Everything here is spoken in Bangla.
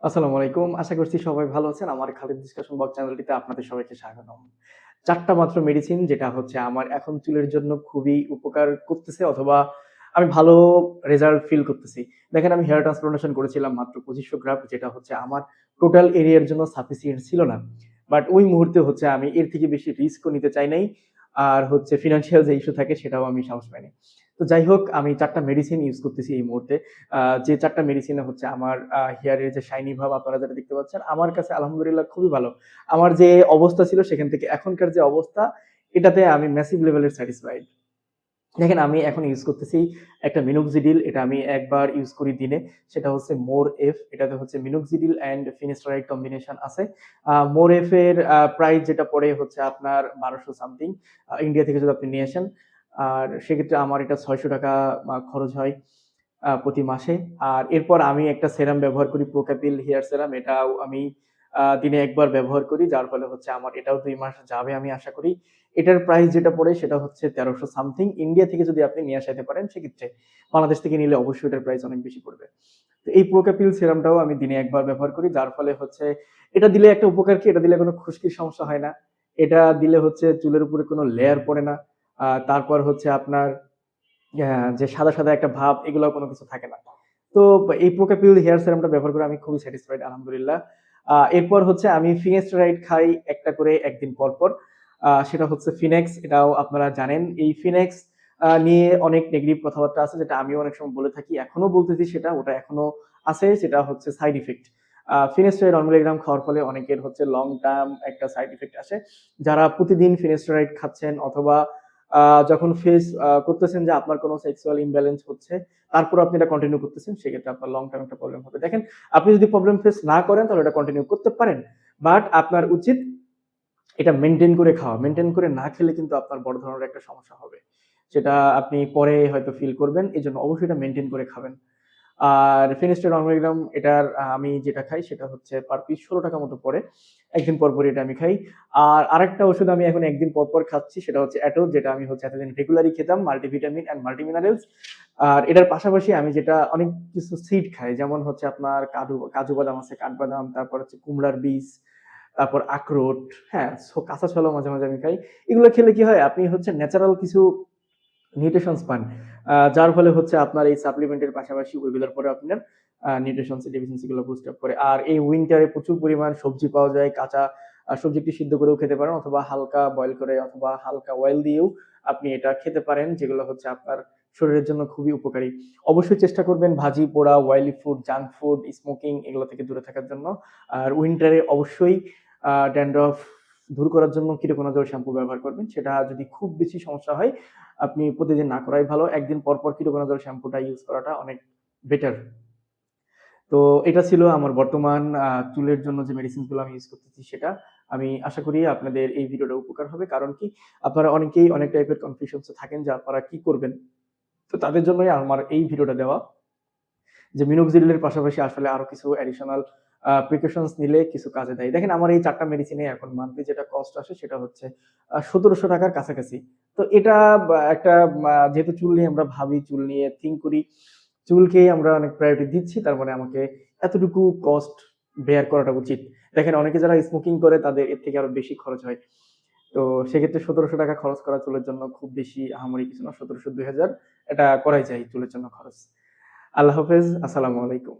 আসসালামু আলাইকুম। আশা করছি সবাই ভালো আছেন। আমার খালিদ ডিসকাশন বক্স চ্যানেলটিতে আপনাদের সবাইকে স্বাগতম। ৪ টা মাত্র মেডিসিন যেটা হচ্ছে আমার এখন চুলের জন্য খুবই উপকার করতেছে অথবা আমি ভালো রেজাল্ট ফিল করতেছি। দেখেন আমি হেয়ার ট্রান্সপ্লান্টেশন করেছিলাম মাত্র ২৫০০ গ্রাফট যেটা হচ্ছে আমার টোটাল এরিয়ার জন্য সাফিসিয়েন্ট ছিল না। বাট ওই মুহূর্তে হচ্ছে আমি এর থেকে বেশি রিস্কও নিতে চাই নাই। আর হচ্ছে ফিন্যান্সিয়াল যে ইস্যু থাকে সেটাও আমি সাহস পাই নাই। তো যাই হোক আমি ৪ টা মেডিসিন ইউজ করতেছি এই মুহূর্তে। যে ৪ টা মেডিসিনে হচ্ছে আমার হেয়ারের যে শাইনি ভাব আপনারা যেটা দেখতে পাচ্ছেন, আমার কাছে আলহামদুলিল্লাহ খুবই ভালো। আমার যে অবস্থা ছিল সেখান থেকে এখনকার যে অবস্থা, এটাতে আমি ম্যাসিভ লেভেলের স্যাটিসফাইড। দেখেন আমি এখন ইউজ করতেছি একটা মিনোক্সিডিল, এটা আমি একবার ইউজ করি দিনে। সেটা হচ্ছে মোর এফ। এটাতে হচ্ছে মিনোক্সিডিল অ্যান্ড ফিনিস্টারাইড কম্বিনেশন আছে। মোর এফ এর প্রাইস যেটা পড়ে হচ্ছে আপনার ১২০০ সামথিং ইন্ডিয়া থেকে যদি আপনি নিয়ে আসেন। আর সেক্ষেত্রে আমার এটা ৳৬০০ খরচ হয় প্রতি মাসে। আর এরপর আমি একটা সেরাম ব্যবহার করি প্রোক্যাপিল হেয়ার সেরাম। এটাও আমি দিনে ১ বার ব্যবহার করি। যার ফলে হচ্ছে আমার এটাও ২ মাস যাবে আমি আশা করি। এটার প্রাইস যেটা পড়ে সেটা হচ্ছে ১৩০০ সামথিং। ইন্ডিয়া থেকে যদি আপনি নিয়ে আসাইতে পারেন সেক্ষেত্রে বাংলাদেশ থেকে নিলে অবশ্যই এটার প্রাইস অনেক বেশি পড়বে। তো এই প্রোক্যাপিল সিরামটাও আমি দিনে ১ বার ব্যবহার করি। যার ফলে হচ্ছে এটা দিলে একটা উপকার কি? এটা দিলে কোনো খুশকির সমস্যা হয় না। এটা দিলে হচ্ছে চুলের উপরে কোনো লেয়ার পড়ে না। তারপর হচ্ছে আপনার যে সাদা, সাদা একটা ভাব এগুলাও কোনো কিছু থাকে না। তো এই প্রোক্যাপিল হেয়ার সেরামটা ব্যবহার করে আমি খুবই স্যাটিসফাইড আলহামদুলিল্লাহ। এরপর হচ্ছে আমি ফিনেস্টেরাইড খাই একটা করে ১ দিন পর, পর। সেটা হচ্ছে ফিনেক্স এটাও আপনারা জানেন। এই ফিনেক্স নিয়ে অনেক নেগেটিভ কথাবার্তা আছে যেটা আমিও অনেক সময় বলে থাকি। এখনো বলতেছি সেটা, ওটা এখনো আছে সেটা হচ্ছে সাইড ইফেক্ট। ফিনেস্টেরয়েড ১ মিলিগ্রাম খাওয়ার ফলে অনেকের হচ্ছে লং টার্ম একটা সাইড ইফেক্ট আসে। যারা প্রতিদিন ফিনেস্টেরয়েড খাচ্ছেন অথবা আ যখন ফেস করতেছেন যে আপনার কোনো সেক্সুয়াল ইমব্যালেন্স হচ্ছে, তারপরেও আপনি এটা কন্টিনিউ করতেছেন, সেক্ষেত্রে আপনার লং টার্ম একটা প্রবলেম হবে। দেখেন, আপনি যদি প্রবলেম ফেস না করেন তাহলে এটা কন্টিনিউ করতে পারেন। বাট আপনার উচিত এটা মেইনটেইন করে খাওয়া। মেইনটেইন করে না খেলে কিন্তু আপনার বড় ধরনের একটা সমস্যা হবে। সেটা আপনি পরে হয়তো ফিল করবেন। এজন্য অবশ্যই এটা মেইনটেইন করে খাবেন। আর ফিনিস্টার ১ মিলিগ্রাম এটার আমি যেটা খাই সেটা হচ্ছে পার পিস ৳১৬ মতো পড়ে। একদিন পর, পরই এটা আমি খাই। আর আরেকটা ওষুধ আমি এখন একদিন পর, পর খাচ্ছি সেটা হচ্ছে অ্যাটোজ যেটা আমি হচ্ছে এতদিন রেগুলারই খেতাম মাল্টিভিটামিন অ্যান্ড মাল্টিমিনারেলস। আর এটার পাশাপাশি আমি যেটা অনেক কিছু সিড খাই যেমন হচ্ছে আপনার কাজু বাদাম আছে, কাঠবাদাম, তারপর হচ্ছে কুমড়ার বীজ, তারপর আখরোট, হ্যাঁ? কাঁচা ছোলাও মাঝে, মাঝে আমি খাই। এগুলো খেলে কি হয়? আপনি হচ্ছে ন্যাচারাল কিছু নিউট্রিশনস পান। যার ফলে হচ্ছে আপনার এই সাপ্লিমেন্টের পাশাপাশি ওইগুলোর পরে আপনার নিউট্রিশনস ডেফিসিয়েন্সি গুলো বুস্ট আপ করে। আর এই উইন্টারে প্রচুর পরিমাণ সবজি পাওয়া যায়। কাঁচা সবজি একটু সিদ্ধ করেও খেতে পারেন অথবা হালকা বয়েল করে অথবা হালকা অয়েল দিয়েও আপনি এটা খেতে পারেন, যেগুলো হচ্ছে আপনার শরীরের জন্য খুবই উপকারী। অবশ্যই চেষ্টা করবেন ভাজি, পোড়া, oily food, junk food, smoking এগুলো থেকে দূরে থাকার জন্য। আর উইন্টারে অবশ্যই ড্যান্ড্রফ দূর করার জন্য কিটোকোনাজল শ্যাম্পু ব্যবহার করবেন। সেটা যদি খুব বেশি সমস্যা হয় আপনি প্রতিদিন না করাই ভালো। একদিন পর, পর কিটোকোনাজল শ্যাম্পুটা ইউজ করাটা অনেক বেটার। তো এটা ছিল আমার বর্তমান চুলের জন্য যে মেডিসিনস গুলো আমি ইউজ করতেছি সেটা। আমি আশা করি আপনাদের এই ভিডিওটা উপকার হবে। কারণ কি? আপনারা অনেকেই অনেক টাইপের কনফিউশনস এ থাকেন যে আপনারা কি করবেন? তো তাদের জন্যই আমার এই ভিডিওটা দেওয়া। যে মিনোক্সিডিল এর পাশাপাশি আসলে আরো কিছু অ্যাডিশনাল প্রিকশনস নিলে কিছু কাজে দেয়। দেখেন আমার এই ৪ টা মেডিসিনে এখন মান্থলি যেটা কস্ট আসে সেটা হচ্ছে ৳১৭০০ র কাছাকাছি। তো এটা একটা যেহেতু চুল নিয়ে আমরা ভাবি, চুল নিয়ে থিংক করি, চুলকেই আমরা অনেক প্রায়োরিটি দিচ্ছি। তার মানে আমাকে এতটুকু কস্ট বেয়ার করাটা উচিত। দেখেন অনেকে যারা স্মোকিং করে তাদের এর থেকে আরো বেশি খরচ হয়। তো সেক্ষেত্রে ৳১৭০০ খরচ করা চুলের জন্য খুব বেশি আহামরি কিছু না। ১৭০০-২০০০ এটা করাই যায় চুলের জন্য খরচ। আল্লাহ হাফেজ। আসসালামু আলাইকুম।